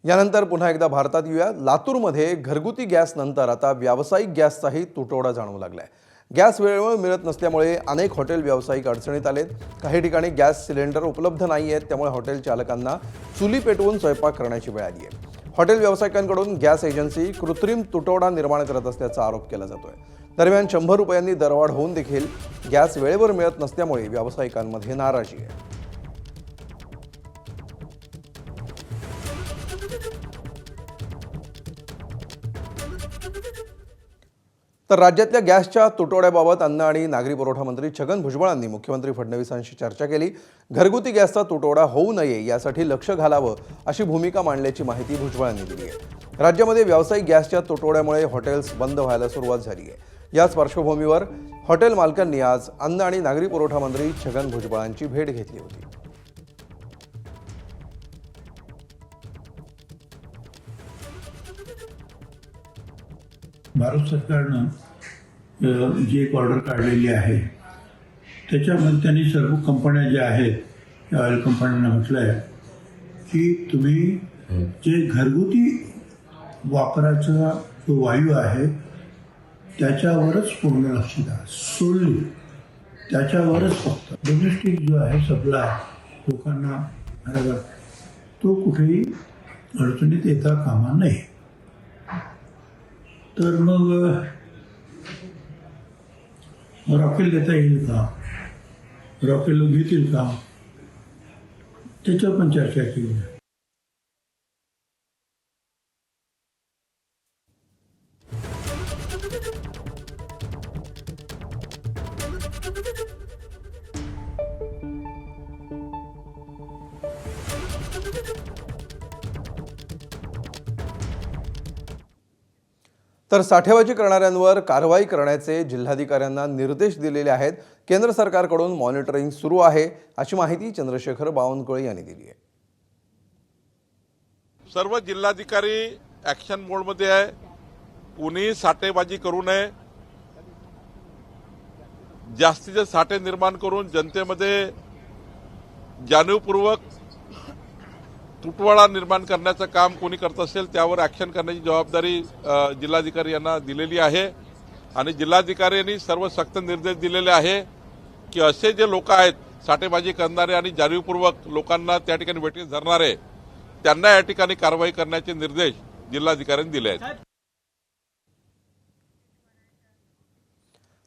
यानंतर पुन्हा एकदा भारतात येऊया। लातूरमध्ये घरगुती गॅस नंतर आता व्यावसायिक गॅसचाही तुटवडा जाणवू लागलाय। गॅस वेळेवर मिळत नसल्यामुळे अनेक हॉटेल व्यावसायिक अडचणीत आलेत। काही ठिकाणी गॅस सिलेंडर उपलब्ध नाहीयेत, त्यामुळे हॉटेल चालकांना चुली पेटवून स्वयंपाक करण्याची वेळ आली आहे। हॉटेल व्यावसायिकांकडून गॅस एजन्सी कृत्रिम तुटवडा निर्माण करत असल्याचा आरोप केला जातोय। दरम्यान 100 रुपयांनी दरवाढ होऊन देखील गॅस वेळेवर मिळत नसल्यामुळे व्यावसायिकांमध्ये नाराजी आहे। तर राज्यातल्या गॅसच्या तुटवड्याबाबत अन्न आणि नागरी पुरवठा मंत्री छगन भुजबळांनी मुख्यमंत्री फडणवीसांशी चर्चा केली। घरगुती गॅसचा तुटवडा होऊ नये यासाठी लक्ष घालावं अशी भूमिका मांडल्याची माहिती भुजबळांनी दिली आहे। राज्यामध्ये व्यावसायिक गॅसच्या तुटवड्यामुळे हॉटेल्स बंद व्हायला सुरुवात झाली आहे। याच पार्श्वभूमीवर हॉटेल मालकांनी आज अन्न आणि नागरी पुरवठा मंत्री छगन भुजबळांची भेट घेतली होती। भारत सरकारनं जी एक ऑर्डर काढलेली आहे त्याच्यामध्ये त्यांनी सर्व कंपन्या ज्या आहेत त्या ऑइल कंपन्यांना म्हटलं आहे की तुम्ही जे घरगुती वापराचा जो वायू आहे त्याच्यावरच पूर्ण लक्ष द्या, सोडली त्याच्यावरच फक्त डोमेस्टिक जो आहे सप्लाय लोकांना बरोबर तो कुठेही अडचणीत येता कामा नये। तर मग रॉकेल देता येईल का, रॉकेल लोक घेतील का, त्याच्यावर पण चर्चा केली। तर साठेबाजी करणाऱ्यांवर कारवाई करण्याचे जिल्हाधिकाऱ्यांना निर्देश दिलेले आहेत। केंद्र सरकारकडून मॉनिटरिंग सुरू आहे अशी माहिती चंद्रशेखर बावनकुळे यांनी दिली आहे। सर्व जिल्हाधिकारी ॲक्शन मोडमध्ये आहे। कुणी साठेबाजी करू नये, जास्तीचे साठे निर्माण करून जनतेमध्ये जाणीवपूर्वक तुटवडा निर्माण करण्याचं काम कोणी करत असेल त्यावर ॲक्शन करण्याची जबाबदारी जिल्हाधिकारी यांना दिलेली आहे। आणि जिल्हाधिकाऱ्यांनी सर्व सक्त निर्देश दिलेले आहे की असे जे लोक आहेत साठेबाजी करणारे आणि जाणीवपूर्वक लोकांना त्या ठिकाणी वेठीस धरणारे त्यांना या ठिकाणी कारवाई करण्याचे निर्देश जिल्हाधिकाऱ्यांनी दिले आहेत।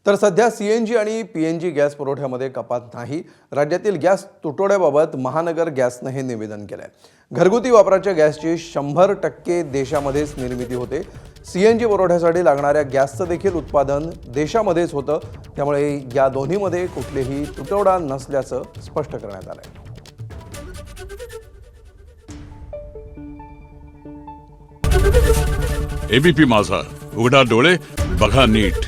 तर सध्या सीएनजी आणि पीएनजी गॅस पुरवठ्यामध्ये कपात नाही। राज्यातील गॅस तुटवड्याबाबत महानगर गॅसने हे निवेदन केलंय। घरगुती वापराच्या गॅसची 100% देशामध्येच निर्मिती होते। सीएनजी पुरवठ्यासाठी लागणाऱ्या गॅसचं देखील उत्पादन देशामध्येच होतं, त्यामुळे या दोन्हीमध्ये कुठलेही तुटवडा नसल्याचं स्पष्ट करण्यात आलंय। एबीपी माझा, उघडा डोळे बघा नीट।